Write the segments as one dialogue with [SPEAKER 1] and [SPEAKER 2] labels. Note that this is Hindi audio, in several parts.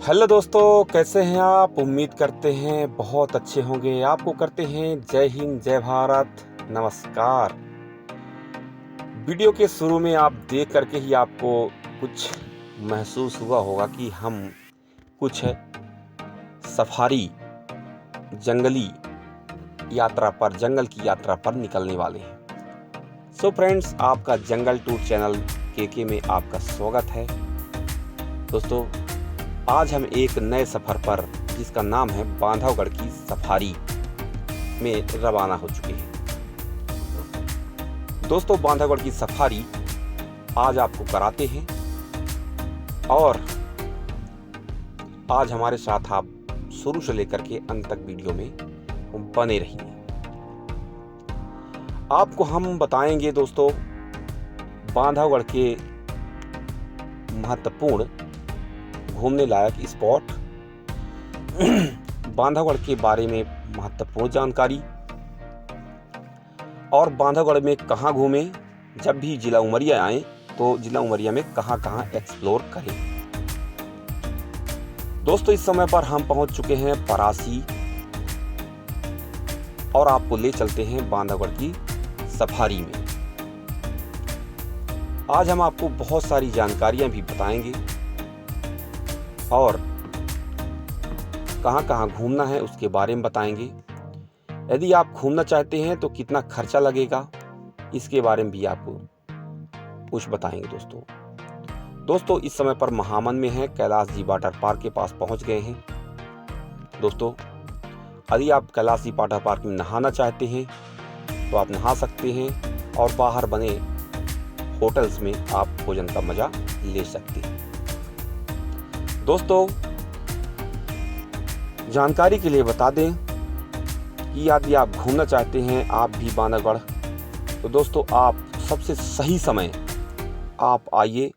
[SPEAKER 1] हेलो दोस्तों, कैसे हैं आप। उम्मीद करते हैं बहुत अच्छे होंगे। आपको करते हैं जय हिंद, जय भारत, नमस्कार। वीडियो के शुरू में आप देख करके ही आपको कुछ महसूस हुआ होगा कि हम कुछ सफारी जंगली यात्रा पर, जंगल की यात्रा पर निकलने वाले हैं। सो फ्रेंड्स, आपका जंगल टूर चैनल के में आपका स्वागत है। दोस्तों, आज हम एक नए सफ़र पर, जिसका नाम है बांधवगढ़ की सफारी, में रवाना हो चुके हैं। दोस्तों, बांधवगढ़ की सफारी आज आपको कराते हैं और आज हमारे साथ आप शुरू से लेकर के अंत तक वीडियो में बने रहिए। आपको हम बताएंगे दोस्तों बांधवगढ़ के महत्वपूर्ण घूमने लायक स्पॉट, बांधवगढ़ के बारे में महत्वपूर्ण जानकारी, और बांधवगढ़ में कहाँ घूमें। जब भी जिला उमरिया आएँ तो जिला उमरिया में कहाँ कहाँ एक्सप्लोर करें। दोस्तों, इस समय पर हम पहुंच चुके हैं परासी और आपको ले चलते हैं बांधवगढ़ की सफारी में। आज हम आपको बहुत सारी जानकारियां भी बताएंगे और कहाँ कहाँ घूमना है उसके बारे में बताएंगे। यदि आप घूमना चाहते हैं तो कितना खर्चा लगेगा, इसके बारे में भी आपको कुछ बताएंगे। दोस्तों, इस समय पर महामन में है, कैलाश जी वाटर पार्क के पास पहुंच गए हैं। दोस्तों, यदि आप कैलाश जी वाटर पार्क में नहाना चाहते हैं तो आप नहा सकते हैं और बाहर बने होटल्स में आप भोजन का मजा ले सकते हैं। दोस्तों, जानकारी के लिए बता दें कि यदि आप घूमना चाहते हैं आप भी बांधवगढ़, तो दोस्तों आप सबसे सही समय आप आइए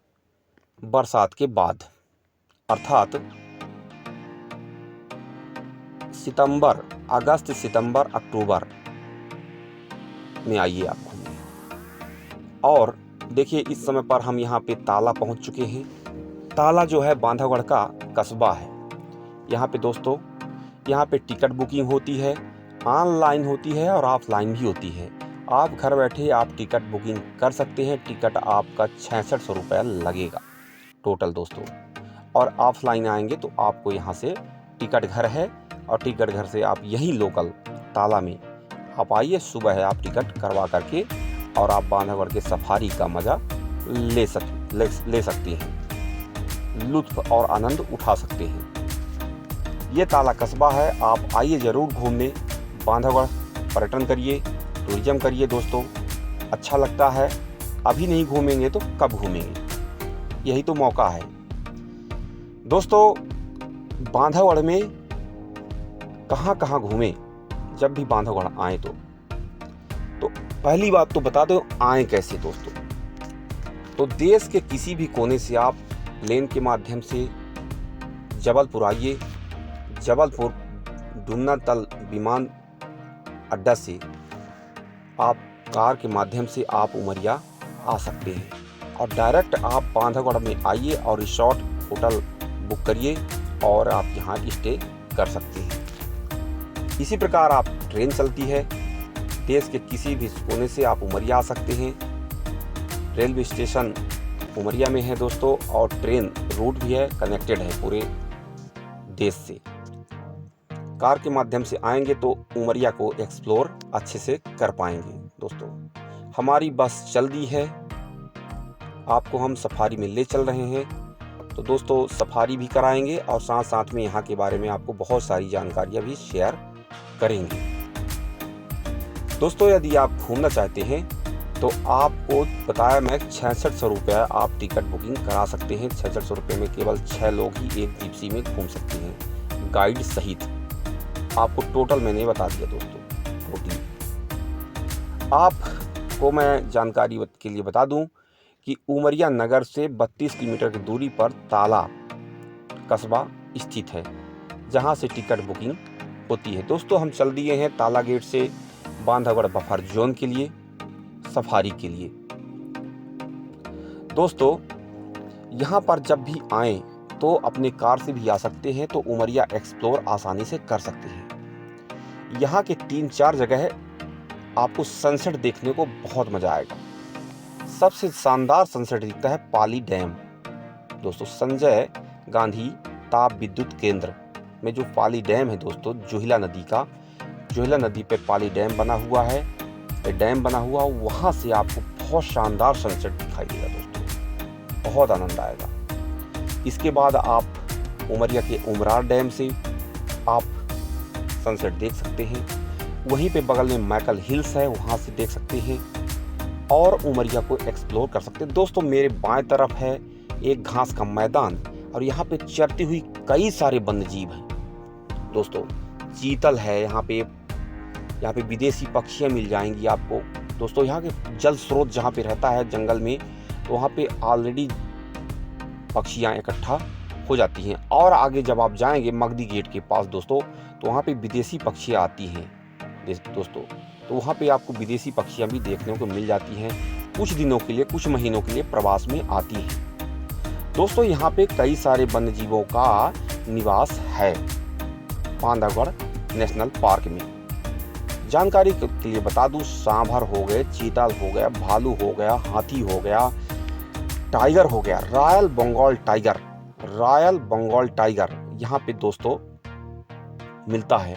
[SPEAKER 1] बरसात के बाद, अर्थात अगस्त, सितंबर, अक्टूबर में आइए आप घूमने। और देखिए, इस समय पर हम यहाँ पे ताला पहुँच चुके हैं। ताला जो है बांधवगढ़ का कस्बा है। यहाँ पे दोस्तों, यहाँ पे टिकट बुकिंग होती है, ऑनलाइन होती है और ऑफलाइन भी होती है। आप घर बैठे आप टिकट बुकिंग कर सकते हैं। टिकट आपका 6600 रुपया लगेगा टोटल दोस्तों। और ऑफलाइन आएंगे तो आपको यहाँ से टिकट घर है और टिकट घर से आप यहीं लोकल ताला में आप आइए। सुबह है, आप टिकट करवा करके और आप बांधवगढ़ के सफारी का मज़ा ले सकते हैं, लुत्फ और आनंद उठा सकते हैं। ये ताला कस्बा है, आप आइए ज़रूर घूमने। बांधवगढ़ पर्यटन करिए, टूरिज्म करिए दोस्तों, अच्छा लगता है। अभी नहीं घूमेंगे तो कब घूमेंगे, यही तो मौका है। दोस्तों, बांधवगढ़ में कहाँ कहाँ घूमें जब भी बांधवगढ़ आए तो पहली बात तो बता दो आए कैसे दोस्तों। तो देश के किसी भी कोने से आप प्लेन के माध्यम से जबलपुर आइए। जबलपुर डुन्नातल विमान अड्डा से आप कार के माध्यम से आप उमरिया आ सकते हैं और डायरेक्ट आप बांधवगढ़ में आइए और रिसोर्ट होटल बुक करिए और आप यहाँ स्टे कर सकते हैं। इसी प्रकार आप ट्रेन चलती है, देश के किसी भी कोने से आप उमरिया आ सकते हैं। रेलवे स्टेशन उमरिया में है दोस्तों और ट्रेन रूट भी है, कनेक्टेड है पूरे देश से। कार के माध्यम से आएंगे तो उमरिया को एक्सप्लोर अच्छे से कर पाएंगे। दोस्तों, हमारी बस चल दी है, आपको हम सफारी में ले चल रहे हैं। तो दोस्तों, सफारी भी कराएंगे और साथ साथ में यहाँ के बारे में आपको बहुत सारी जानकारियाँ भी शेयर करेंगे। दोस्तों, यदि आप घूमना चाहते हैं तो आपको बताया मैं 6600 रुपया आप टिकट बुकिंग करा सकते हैं। 6600 रुपये में केवल 6 लोग ही एक जिप्सी में घूम सकते हैं, गाइड सहित। आपको टोटल मैंने बता दिया दोस्तों। आपको मैं जानकारी के लिए बता दूं कि उमरिया नगर से 32 किलोमीटर की दूरी पर ताला कस्बा स्थित है, जहां से टिकट बुकिंग होती है। दोस्तों, हम चल दिए हैं ताला गेट से बांधवगढ़ बफर जोन के लिए, सफारी के लिए। दोस्तों, यहाँ पर जब भी आएँ तो अपने कार से भी आ सकते हैं, तो उमरिया एक्सप्लोर आसानी से कर सकते हैं। यहाँ के 3-4 जगह आपको सनसेट देखने को बहुत मज़ा आएगा। सबसे शानदार सनसेट दिखता है पाली डैम। दोस्तों, संजय गांधी ताप विद्युत केंद्र में जो पाली डैम है दोस्तों, जोहिला नदी का, जोहिला नदी पे पाली डैम बना हुआ है, वहाँ से आपको बहुत शानदार सनसेट दिखाई देगा दोस्तों, बहुत आनंद आएगा। इसके बाद आप उमरिया के उमरार डैम से आप सनसेट देख सकते हैं। वहीं पे बगल में मैकल हिल्स है, वहाँ से देख सकते हैं और उमरिया को एक्सप्लोर कर सकते हैं। दोस्तों, मेरे बाएं तरफ है एक घास का मैदान और यहाँ पे चरती हुई कई सारे वन्यजीव हैं। दोस्तों, चीतल है, यहाँ पे विदेशी पक्षियाँ मिल जाएंगी आपको। दोस्तों, यहाँ के जल स्रोत जहाँ पे रहता है जंगल में, तो वहाँ पे ऑलरेडी पक्षियाँ इकट्ठा हो जाती हैं। और आगे जब आप जाएंगे मगदी गेट के पास दोस्तों, तो वहाँ पे विदेशी पक्षियाँ आती हैं दोस्तों, तो वहाँ पे आपको विदेशी पक्षियाँ भी देखने को मिल जाती हैं। कुछ दिनों के लिए, कुछ महीनों के लिए प्रवास में आती हैं। दोस्तों, यहाँ पे कई सारे वन्यजीवों का निवास है बांधवगढ़ नेशनल पार्क में। जानकारी के लिए बता दूं, सांभर हो गए, चीतल हो गया, भालू हो गया, हाथी हो गया, टाइगर हो गया, रॉयल बंगाल टाइगर यहाँ पे दोस्तों मिलता है।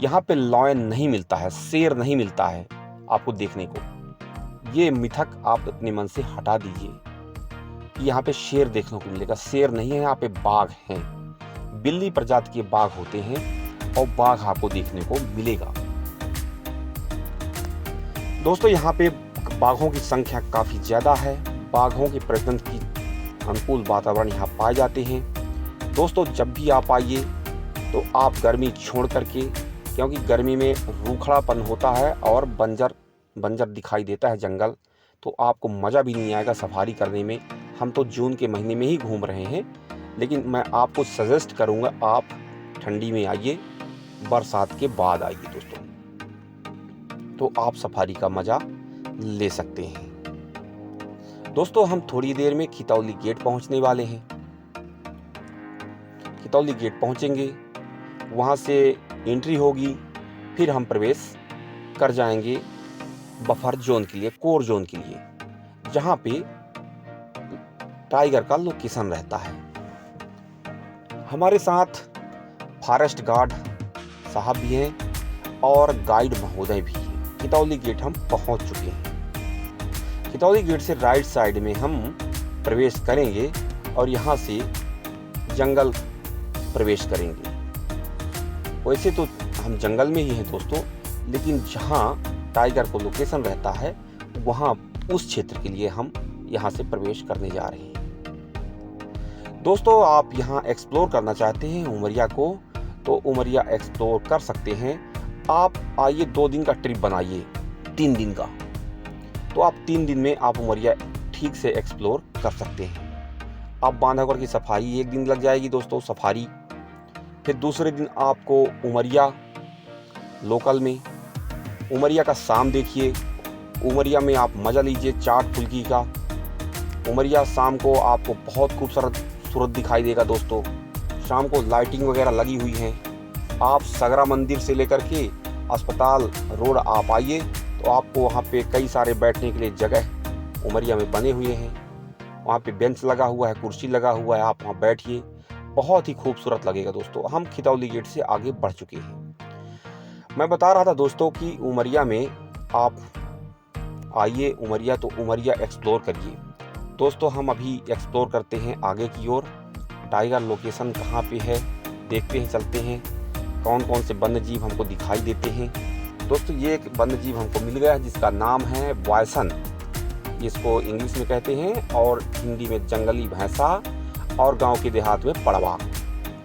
[SPEAKER 1] यहाँ पे लॉयन नहीं मिलता है, शेर नहीं मिलता है आपको देखने को। ये मिथक आप अपने मन से हटा दीजिए कि यहाँ पे शेर देखने को मिलेगा। शेर नहीं है, यहाँ पे बाघ हैं। बिल्ली प्रजाति के बाघ होते हैं और बाघ आपको देखने को मिलेगा। दोस्तों, यहाँ पे बाघों की संख्या काफी ज्यादा है। बाघों के प्रजनन की अनुकूल वातावरण यहाँ पाए जाते हैं। दोस्तों, जब भी आप आइए तो आप गर्मी छोड़ करके, क्योंकि गर्मी में रूखड़ापन होता है और बंजर दिखाई देता है जंगल, तो आपको मज़ा भी नहीं आएगा सफारी करने में। हम तो जून के महीने में ही घूम रहे हैं, लेकिन मैं आपको सजेस्ट करूंगा आप ठंडी में आइए, बरसात के बाद आइए दोस्तों, तो आप सफारी का मज़ा ले सकते हैं। दोस्तों, हम थोड़ी देर में खितौली गेट पहुंचने वाले हैं। खितौली गेट पहुंचेंगे, वहां से एंट्री होगी, फिर हम प्रवेश कर जाएंगे बफर जोन के लिए, कोर जोन के लिए, जहां पे टाइगर का लोकेशन रहता है। हमारे साथ फॉरेस्ट गार्ड साहब भी हैं और गाइड महोदय भी हैं। खितौली गेट हम पहुंच चुके हैं। खितौली गेट से राइट साइड में हम प्रवेश करेंगे और यहाँ से जंगल प्रवेश करेंगे। वैसे तो हम जंगल में ही हैं दोस्तों, लेकिन जहाँ टाइगर को लोकेशन रहता है वहाँ उस क्षेत्र के लिए हम यहाँ से प्रवेश करने जा रहे हैं। दोस्तों, आप यहाँ एक्सप्लोर करना चाहते हैं उमरिया को, तो उमरिया एक्सप्लोर कर सकते हैं। आप आइए, 2 दिन का ट्रिप बनाइए, 3 दिन का, तो आप 3 दिन में आप उमरिया ठीक से एक्सप्लोर कर सकते हैं। आप बांधवगढ़ की सफारी 1 दिन लग जाएगी दोस्तों, सफारी। फिर दूसरे दिन आपको उमरिया लोकल में, उमरिया का शाम देखिए, उमरिया में आप मज़ा लीजिए चाट फुल्की का। उमरिया शाम को आपको बहुत खूबसूरत दिखाई देगा दोस्तों। शाम को लाइटिंग वगैरह लगी हुई हैं। आप सगरा मंदिर से लेकर के अस्पताल रोड आप आइए, तो आपको वहाँ पे कई सारे बैठने के लिए जगह उमरिया में बने हुए हैं। वहाँ पे बेंच लगा हुआ है, कुर्सी लगा हुआ है, आप वहाँ बैठिए, बहुत ही खूबसूरत लगेगा दोस्तों। हम खितौली गेट से आगे बढ़ चुके हैं। मैं बता रहा था दोस्तों कि उमरिया में आप आइए उमरिया, तो उमरिया एक्सप्लोर करिए। दोस्तों, हम अभी एक्सप्लोर करते हैं आगे की ओर। टाइगर लोकेशन कहाँ पे है देखते हैं, चलते हैं कौन कौन से वन्यजीव हमको दिखाई देते हैं। दोस्तों, ये एक वन्यजीव हमको मिल गया है जिसका नाम है बॉयसन, इसको इंग्लिश में कहते हैं, और हिंदी में जंगली भैंसा, और गांव के देहात में पड़वा,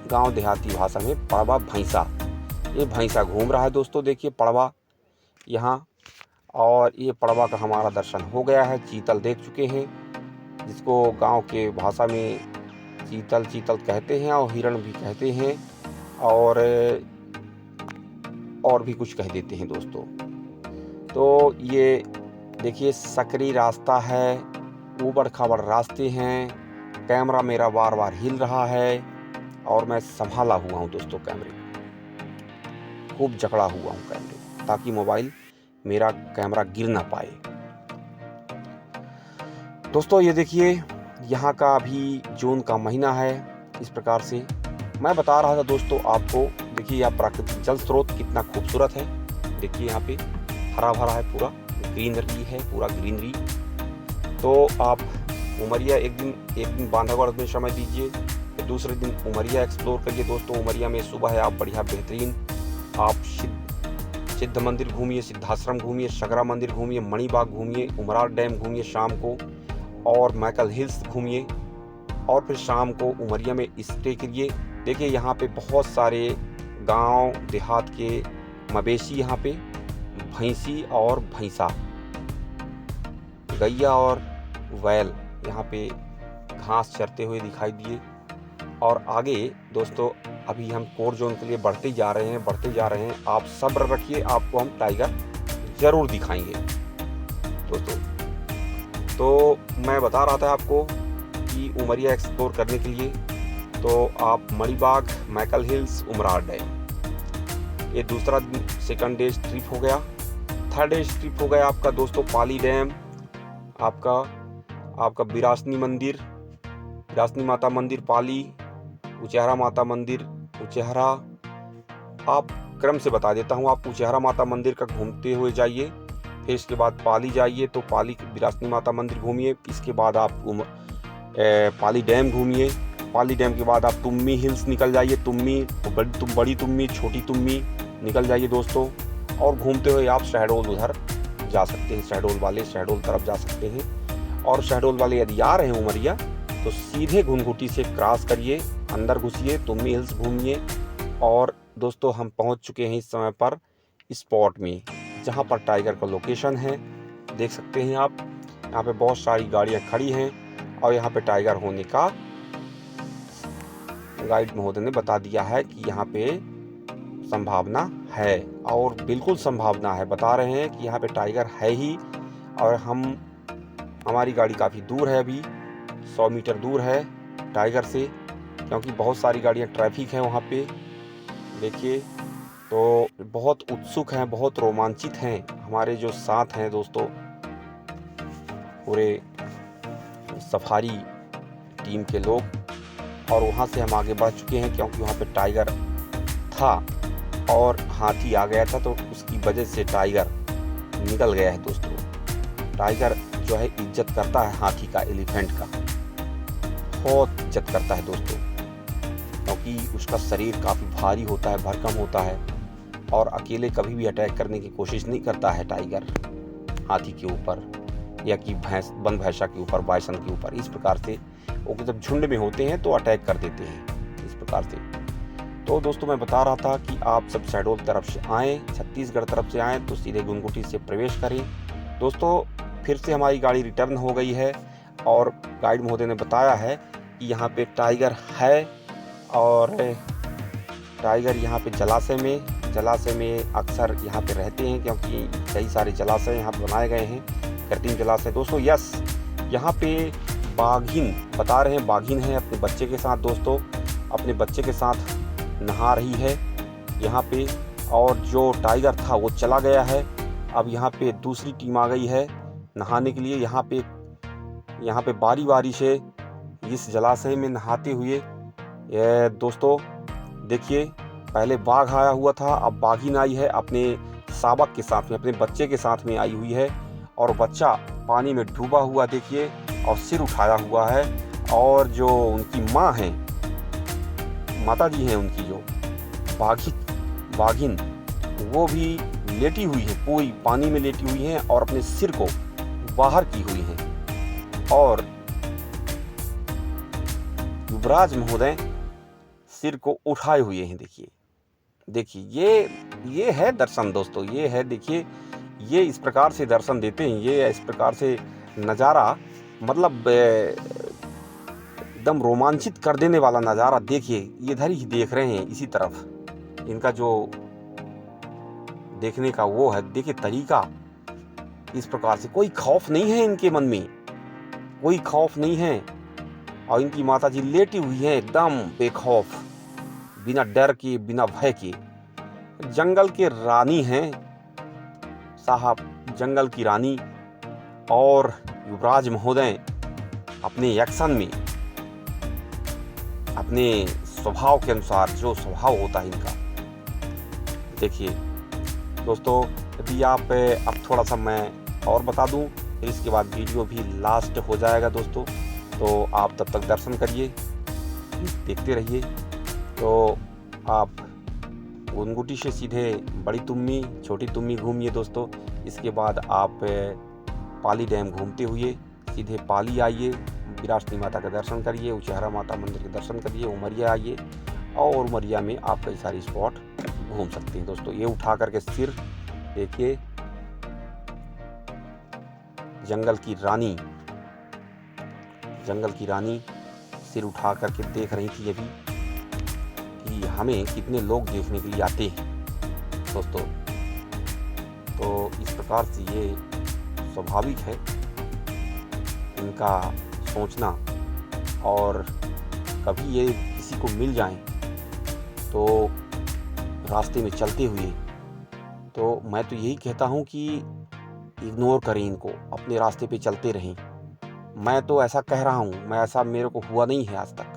[SPEAKER 1] गांव देहाती भाषा में पड़वा भैंसा। ये भैंसा घूम रहा है दोस्तों, देखिए पड़वा यहाँ, और ये पड़वा का हमारा दर्शन हो गया है। चीतल देख चुके हैं, जिसको गांव के भाषा में चीतल कहते हैं, और हिरण भी कहते हैं, और भी कुछ कह देते हैं दोस्तों। तो ये देखिए सकरी रास्ता है, ऊबड़ खाबड़ रास्ते हैं, कैमरा मेरा बार बार हिल रहा है और मैं संभाला हुआ हूँ दोस्तों, कैमरे को खूब जकड़ा हुआ हूँ कैमरे, ताकि मोबाइल मेरा कैमरा गिर ना पाए। दोस्तों ये देखिए, यहाँ का अभी जून का महीना है। इस प्रकार से मैं बता रहा था दोस्तों आपको। देखिए यहाँ प्राकृतिक जल स्रोत कितना खूबसूरत है। देखिए यहाँ पे हरा भरा है, पूरा ग्रीनरी है, पूरा ग्रीनरी। तो आप उमरिया एक दिन बांधवगढ़ में समय दीजिए, फिर दूसरे दिन उमरिया एक्सप्लोर करिए दोस्तों। उमरिया में सुबह है आप बढ़िया बेहतरीन आप सिद्ध मंदिर घूमिए, सिद्धाश्रम घूमिए, सगरा मंदिर घूमिए, मणिबाग घूमिए, उमरार डैम घूमिए शाम को, और मैकल हिल्स घूमिए, और फिर शाम को उमरिया में स्टे करिए। देखिए यहाँ पे बहुत सारे गांव देहात के मवेशी, यहाँ पे भैंसी और भैंसा, गैया और बैल यहाँ पे घास चरते हुए दिखाई दिए। और आगे दोस्तों अभी हम कोर जोन के लिए बढ़ते जा रहे हैं। आप सब्र रखिए, आपको हम टाइगर जरूर दिखाएंगे दोस्तों। तो मैं बता रहा था आपको कि उमरिया एक्सप्लोर करने के लिए तो आप मणिबाग, मैकल हिल्स, उमरार डैम, ये दूसरा सेकंड डे ट्रिप हो गया। थर्ड डे ट्रिप हो गया आपका दोस्तों पाली डैम, आपका बिरासनी माता मंदिर पाली, उचेहरा माता मंदिर उचेहरा। आप क्रम से बता देता हूँ, आप उचेहरा माता मंदिर का घूमते हुए जाइए, फिर इसके बाद पाली जाइए तो पाली बिरासनी माता मंदिर घूमिए। इसके बाद आप पाली डैम घूमिए। पाली डैम के बाद आप तुम्मी हिल्स निकल जाइए, बड़ी तुम्मी, छोटी तुम्मी निकल जाइए दोस्तों। और घूमते हुए आप शहडोल उधर जा सकते हैं, शहडोल तरफ जा सकते हैं। और शहडोल वाले यदि आ रहे हैं उमरिया तो सीधे घुनघुटी से क्रॉस करिए, अंदर घुसिए, तुम्मी हिल्स घूमिए। और दोस्तों हम पहुंच चुके हैं इस समय पर स्पॉट में, जहां पर टाइगर का लोकेशन है। देख सकते हैं आप, यहाँ पे बहुत सारी गाड़ियां खड़ी हैं और यहाँ पे टाइगर होने का गाइड महोदय ने बता दिया है कि यहाँ पे संभावना है, और बिल्कुल संभावना है। बता रहे हैं कि यहाँ पे टाइगर है ही। और हमारी गाड़ी काफ़ी दूर है, अभी 100 मीटर दूर है टाइगर से, क्योंकि बहुत सारी गाड़ियाँ ट्रैफिक है वहाँ पे। देखिए तो बहुत उत्सुक हैं, बहुत रोमांचित हैं हमारे जो साथ हैं दोस्तों, पूरे सफारी टीम के लोग। और वहाँ से हम आगे बढ़ चुके हैं, क्योंकि वहाँ पे टाइगर था और हाथी आ गया था, तो उसकी वजह से टाइगर निकल गया है दोस्तों। टाइगर जो है इज्जत करता है हाथी का, एलिफेंट का बहुत इज्जत करता है दोस्तों, क्योंकि उसका शरीर काफ़ी भारी होता है, भरकम होता है, और अकेले कभी भी अटैक करने की कोशिश नहीं करता है टाइगर हाथी के ऊपर, या कि वन भैंसा के ऊपर, बाइसन के ऊपर। इस प्रकार से वो जब झुंड में होते हैं तो अटैक कर देते हैं इस प्रकार से। तो दोस्तों मैं बता रहा था कि आप सब शहडोल तरफ से आएँ, छत्तीसगढ़ तरफ से आएँ तो सीधे गुनगुटी से प्रवेश करें दोस्तों। फिर से हमारी गाड़ी रिटर्न हो गई है, और गाइड महोदय ने बताया है कि यहाँ पे टाइगर है, और टाइगर यहाँ पे जलाशय में अक्सर यहाँ पे रहते हैं, क्योंकि कई सारे जलाशय यहाँ पे बनाए गए हैं, कृत्रिम जलाशय दोस्तों। यस, यहाँ पे बाघिन बता रहे हैं, बाघिन है अपने बच्चे के साथ दोस्तों, अपने बच्चे के साथ नहा रही है यहाँ पे। और जो टाइगर था वो चला गया है, अब यहाँ पे दूसरी टीम आ गई है नहाने के लिए। यहाँ पे बारी बारी से इस जलाशय में नहाते हुए ये दोस्तों देखिए, पहले बाघ आया हुआ था, अब बाघिन आई है अपने शावक के साथ में, अपने बच्चे के साथ में आई हुई है, और बच्चा पानी में डूबा हुआ देखिए, और सिर उठाया हुआ है। और जो उनकी माँ हैं, माता जी हैं उनकी, जो बाघिन, वो भी लेटी हुई है, पूरी पानी में लेटी हुई हैं, और अपने सिर को बाहर की हुई हैं, और युवराज महोदय सिर को उठाए हुए हैं। देखिए ये है दर्शन दोस्तों, ये है, देखिए ये इस प्रकार से दर्शन देते हैं, ये इस प्रकार से नज़ारा, मतलब एकदम रोमांचित कर देने वाला नज़ारा। देखिए इधर ही देख रहे हैं, इसी तरफ इनका जो देखने का वो है, देखिए तरीका, इस प्रकार से कोई खौफ नहीं है इनके मन में, कोई खौफ नहीं है। और इनकी माता जी लेटी हुई हैं एकदम बेखौफ, बिना डर के, बिना भय के। जंगल के रानी हैं साहब, जंगल की रानी। और युवराज महोदय अपने एक्शन में, अपने स्वभाव के अनुसार, जो स्वभाव होता है इनका, देखिए दोस्तों, यदि आप अब थोड़ा सा मैं और बता दूं, फिर इसके बाद वीडियो भी लास्ट हो जाएगा दोस्तों, तो आप तब तक दर्शन करिए, देखते रहिए। तो आप गुनगुटी से सीधे बड़ी तुम्मी, छोटी तुम्मी घूमिए दोस्तों। इसके बाद आप पाली डैम घूमते हुए सीधे पाली आइए, विरासती माता का दर्शन करिए, उचहरा माता मंदिर के दर्शन करिए, उमरिया आइए, और उमरिया में आप कई सारी स्पॉट घूम सकते हैं दोस्तों। ये उठा करके सिर देखिए, जंगल की रानी, जंगल की रानी सिर उठा करके देख रही थी अभी कि हमें कितने लोग देखने के लिए आते हैं दोस्तों। तो इस प्रकार से ये स्वाभाविक है इनका सोचना, और कभी ये किसी को मिल जाएं तो रास्ते में चलते हुए, तो मैं तो यही कहता हूँ कि इग्नोर करें इनको, अपने रास्ते पे चलते रहें। मैं तो ऐसा कह रहा हूँ, मैं ऐसा मेरे को हुआ नहीं है आज तक,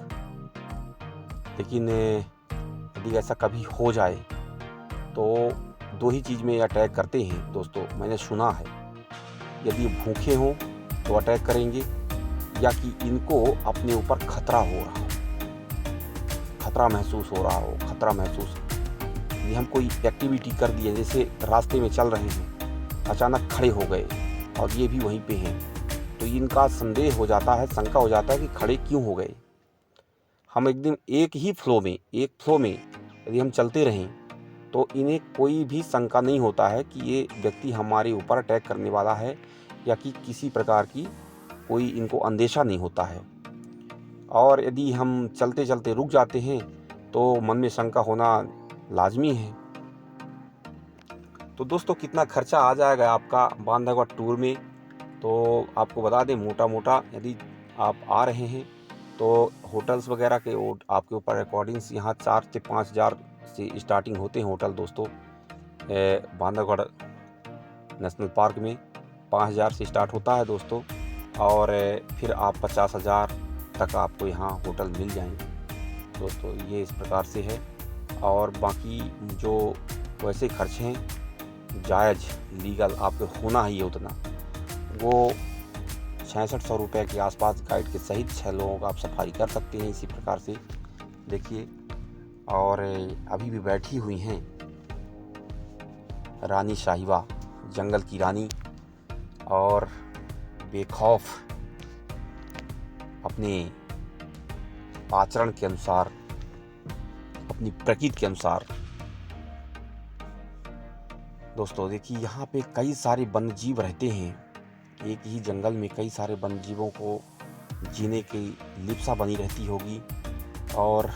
[SPEAKER 1] लेकिन यदि ऐसा कभी हो जाए तो दो ही चीज़ में अटैक करते हैं दोस्तों, मैंने सुना है। यदि भूखे हों तो अटैक करेंगे, या कि इनको अपने ऊपर खतरा हो रहा हो, खतरा महसूस हो रहा हो, खतरा महसूस, यदि हम कोई एक्टिविटी कर दिए, जैसे रास्ते में चल रहे हैं, अचानक खड़े हो गए और ये भी वहीं पे हैं, तो इनका संदेह हो जाता है, शंका हो जाता है कि खड़े क्यों हो गए। हम एकदम एक ही फ्लो में, एक फ्लो में यदि हम चलते रहें तो इन्हें कोई भी शंका नहीं होता है कि ये व्यक्ति हमारे ऊपर अटैक करने वाला है, या कि किसी प्रकार की कोई इनको अंदेशा नहीं होता है। और यदि हम चलते चलते रुक जाते हैं तो मन में शंका होना लाजमी है। तो दोस्तों, कितना खर्चा आ जाएगा आपका बांधवगढ़ टूर में, तो आपको बता दें मोटा मोटा, यदि आप आ रहे हैं तो होटल्स वगैरह के आपके ऊपर अकॉर्डिंग्स, यहाँ 4 से 5 हज़ार से स्टार्टिंग होते हैं होटल दोस्तों। बांधवगढ़ नेशनल पार्क में 5 हज़ार से स्टार्ट होता है दोस्तों, और फिर आप 50 हज़ार तक आपको यहाँ होटल मिल जाएंगे दोस्तों। ये इस प्रकार से है। और बाकी जो वैसे खर्च हैं जायज़, लीगल आपको होना ही है उतना, वो 6600 रुपये के आसपास गाइड के सहित 6 लोगों का आप सफारी कर सकते हैं इसी प्रकार से। देखिए, और अभी भी बैठी हुई हैं रानी साहिबा, जंगल की रानी, और बेखौफ अपने आचरण के अनुसार, अपनी प्रकृति के अनुसार दोस्तों। देखिए, यहाँ पे कई सारे वन्य जीव रहते हैं, एक ही जंगल में कई सारे वन्य जीवों को जीने की लिप्सा बनी रहती होगी, और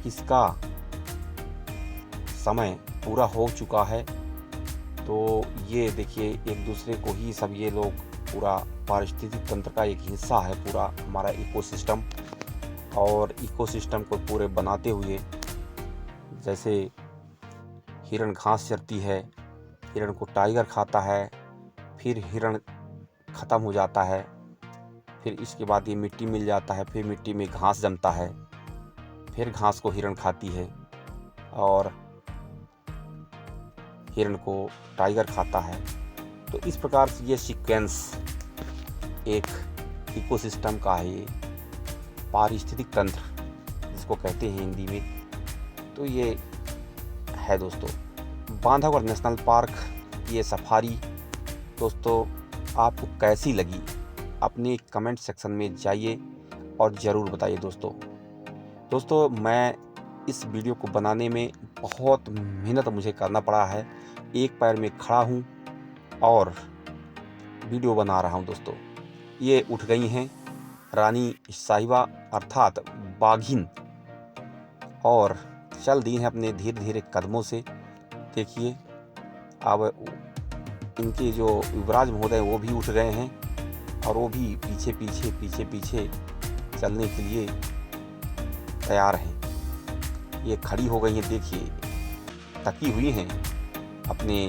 [SPEAKER 1] इसका समय पूरा हो चुका है। तो ये देखिए, एक दूसरे को ही सब ये लोग, पूरा पारिस्थितिक तंत्र का एक हिस्सा है पूरा हमारा इकोसिस्टम, और इकोसिस्टम को पूरे बनाते हुए, जैसे हिरण घास चरती है, हिरण को टाइगर खाता है, फिर हिरण ख़त्म हो जाता है, फिर इसके बाद ये मिट्टी मिल जाता है, फिर मिट्टी में घास जमता है, फिर घास को हिरण खाती है, और हिरण को टाइगर खाता है। तो इस प्रकार से ये सीक्वेंस एक इकोसिस्टम का है, ये पारिस्थितिक तंत्र जिसको कहते हैं हिंदी में। तो ये है दोस्तों बांधवगढ़ नेशनल पार्क ये सफारी। दोस्तों, आपको कैसी लगी अपने कमेंट सेक्शन में जाइए और ज़रूर बताइए दोस्तों। मैं इस वीडियो को बनाने में बहुत मेहनत मुझे करना पड़ा है, एक पैर में खड़ा हूँ और वीडियो बना रहा हूँ दोस्तों। ये उठ गई हैं रानी साहिबा अर्थात बाघिन, और चल दी हैं अपने धीरे धीरे कदमों से। देखिए, अब इनके जो युवराज महोदय वो भी उठ गए हैं, और वो भी पीछे पीछे चलने के लिए तैयार हैं। ये खड़ी हो गई हैं, देखिए तकी हुई हैं अपने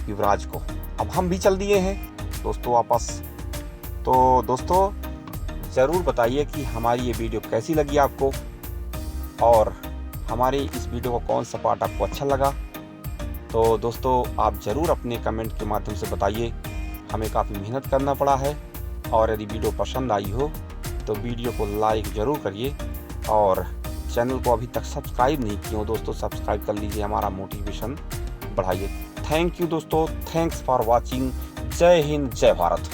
[SPEAKER 1] युवराज को। अब हम भी चल दिए हैं दोस्तों वापस। तो दोस्तों ज़रूर बताइए कि हमारी ये वीडियो कैसी लगी आपको, और हमारे इस वीडियो का कौन सा पार्ट आपको अच्छा लगा। तो दोस्तों आप ज़रूर अपने कमेंट के माध्यम से बताइए। हमें काफ़ी मेहनत करना पड़ा है, और यदि वीडियो पसंद आई हो तो वीडियो को लाइक ज़रूर करिए, और चैनल को अभी तक सब्सक्राइब नहीं किए हो दोस्तों सब्सक्राइब कर लीजिए, हमारा मोटिवेशन बढ़ाइए। थैंक यू दोस्तों, थैंक्स फॉर वॉचिंग। जय हिंद, जय भारत।